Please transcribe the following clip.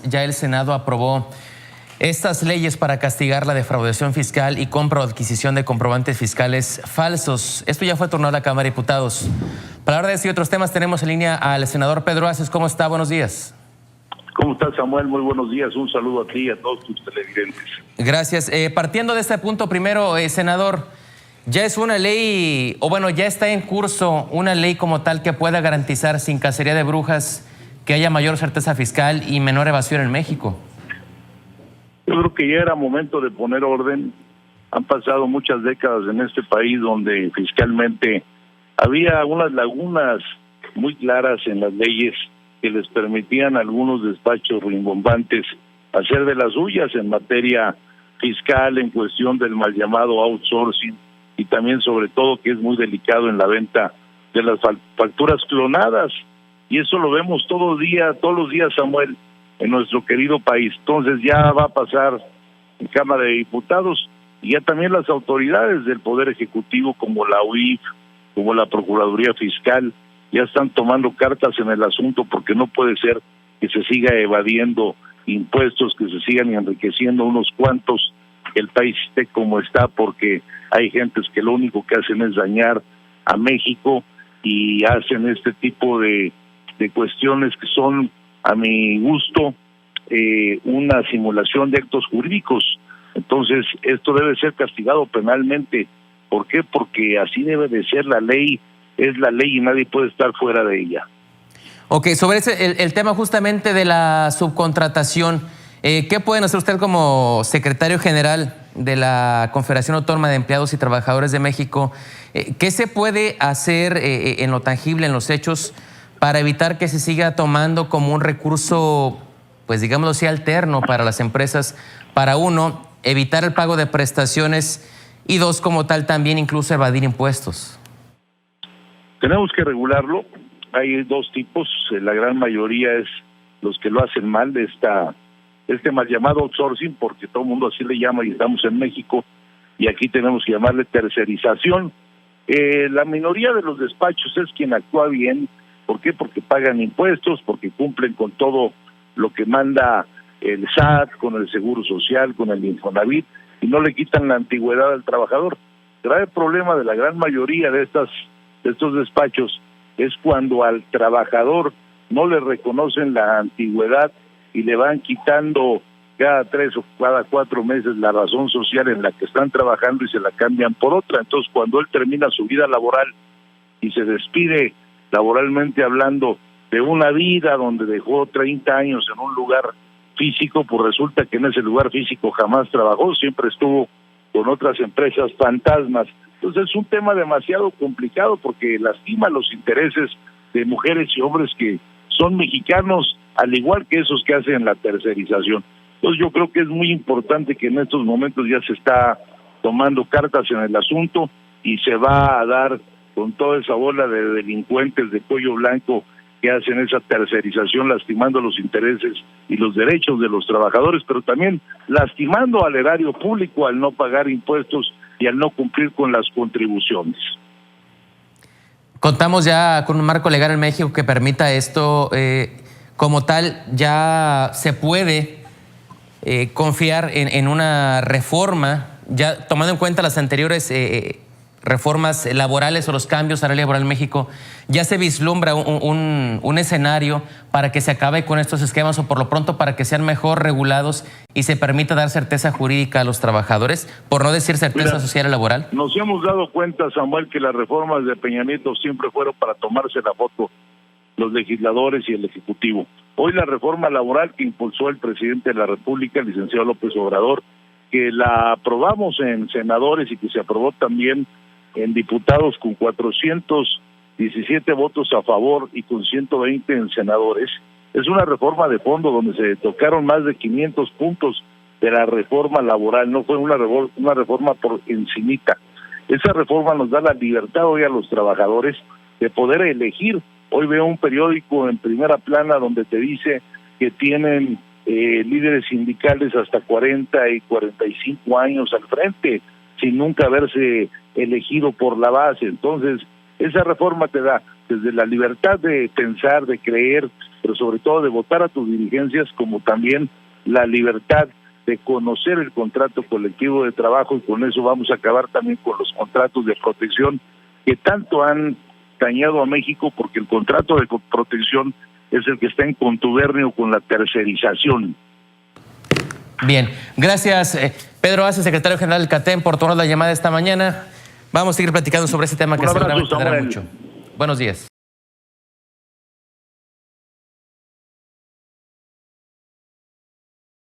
Ya el Senado aprobó estas leyes para castigar la defraudación fiscal y compra o adquisición de comprobantes fiscales falsos. Esto ya fue turnado a la Cámara de Diputados. Para hablar de este y otros temas tenemos en línea al senador Pedro Aces. ¿Cómo está? Buenos días. ¿Cómo estás, Samuel? Muy buenos días. Un saludo a ti y a todos tus televidentes. Gracias. Partiendo de este punto primero, senador, ¿ya es una ley, o bueno, ya está en curso una ley como tal que pueda garantizar sin cacería de brujas que haya mayor certeza fiscal y menor evasión en México? Yo creo que ya era momento de poner orden. Han pasado muchas décadas en este país donde fiscalmente había unas lagunas muy claras en las leyes que les permitían a algunos despachos rimbombantes hacer de las suyas en materia fiscal, en cuestión del mal llamado outsourcing, y también sobre todo que es muy delicado en la venta de las facturas clonadas, y eso lo vemos todos los días, Samuel, en nuestro querido país. Entonces ya va a pasar en Cámara de Diputados, y ya también las autoridades del Poder Ejecutivo como la UIF, como la Procuraduría Fiscal, ya están tomando cartas en el asunto, porque no puede ser que se siga evadiendo impuestos, que se sigan enriqueciendo unos cuantos, que el país esté como está, porque hay gentes que lo único que hacen es dañar a México y hacen este tipo de cuestiones que son, a mi gusto, una simulación de actos jurídicos. Entonces, esto debe ser castigado penalmente. ¿Por qué? Porque así debe de ser. La ley es la ley y nadie puede estar fuera de ella. Ok, sobre el tema justamente de la subcontratación, ¿qué pueden hacer usted como secretario general de la Confederación Autónoma de Empleados y Trabajadores de México? ¿Qué se puede hacer en lo tangible, en los hechos, para evitar que se siga tomando como un recurso, pues digámoslo así, alterno para las empresas, para uno, evitar el pago de prestaciones y dos, como tal, también incluso evadir impuestos? Tenemos que regularlo. Hay dos tipos, la gran mayoría es los que lo hacen mal, de este mal llamado outsourcing, porque todo el mundo así le llama y estamos en México, y aquí tenemos que llamarle tercerización. La minoría de los despachos es quien actúa bien. ¿Por qué? Porque pagan impuestos, porque cumplen con todo lo que manda el SAT, con el Seguro Social, con el Infonavit, y no le quitan la antigüedad al trabajador. El grave problema de la gran mayoría de estos despachos es cuando al trabajador no le reconocen la antigüedad y le van quitando cada 3 o cada 4 meses la razón social en la que están trabajando y se la cambian por otra. Entonces, cuando él termina su vida laboral y se despide laboralmente hablando de una vida donde dejó 30 años en un lugar físico, pues resulta que en ese lugar físico jamás trabajó, siempre estuvo con otras empresas fantasmas. Entonces es un tema demasiado complicado porque lastima los intereses de mujeres y hombres que son mexicanos, al igual que esos que hacen la tercerización. Entonces yo creo que es muy importante que en estos momentos ya se está tomando cartas en el asunto y se va a dar con toda esa bola de delincuentes de cuello blanco que hacen esa tercerización, lastimando los intereses y los derechos de los trabajadores, pero también lastimando al erario público al no pagar impuestos y al no cumplir con las contribuciones. Contamos ya con un marco legal en México que permita esto. Como tal, ya se puede confiar en una reforma, ya tomando en cuenta las anteriores reformas laborales o los cambios a la ley laboral en México. ¿Ya se vislumbra un escenario para que se acabe con estos esquemas o por lo pronto para que sean mejor regulados y se permita dar certeza jurídica a los trabajadores, por no decir certeza social y laboral? Nos hemos dado cuenta, Samuel, que las reformas de Peña Nieto siempre fueron para tomarse la foto los legisladores y el Ejecutivo. Hoy la reforma laboral que impulsó el presidente de la República, el licenciado López Obrador, que la aprobamos en senadores y que se aprobó también en diputados con 417 votos a favor y con 120 en senadores, es una reforma de fondo donde se tocaron más de 500 puntos de la reforma laboral. No fue una reforma por encimita. Esa reforma nos da la libertad hoy a los trabajadores de poder elegir. Hoy veo un periódico en primera plana donde te dice que tienen líderes sindicales hasta 40 y 45 años al frente, sin nunca haberse elegido por la base. Entonces, esa reforma te da desde la libertad de pensar, de creer, pero sobre todo de votar a tus dirigencias, como también la libertad de conocer el contrato colectivo de trabajo, y con eso vamos a acabar también con los contratos de protección que tanto han dañado a México, porque el contrato de protección es el que está en contubernio con la tercerización. Bien, gracias Pedro Ace, secretario general del CATEM, por tomar la llamada esta mañana. Vamos a seguir platicando sobre este tema que seguramente tendrá mucho. Buenos días.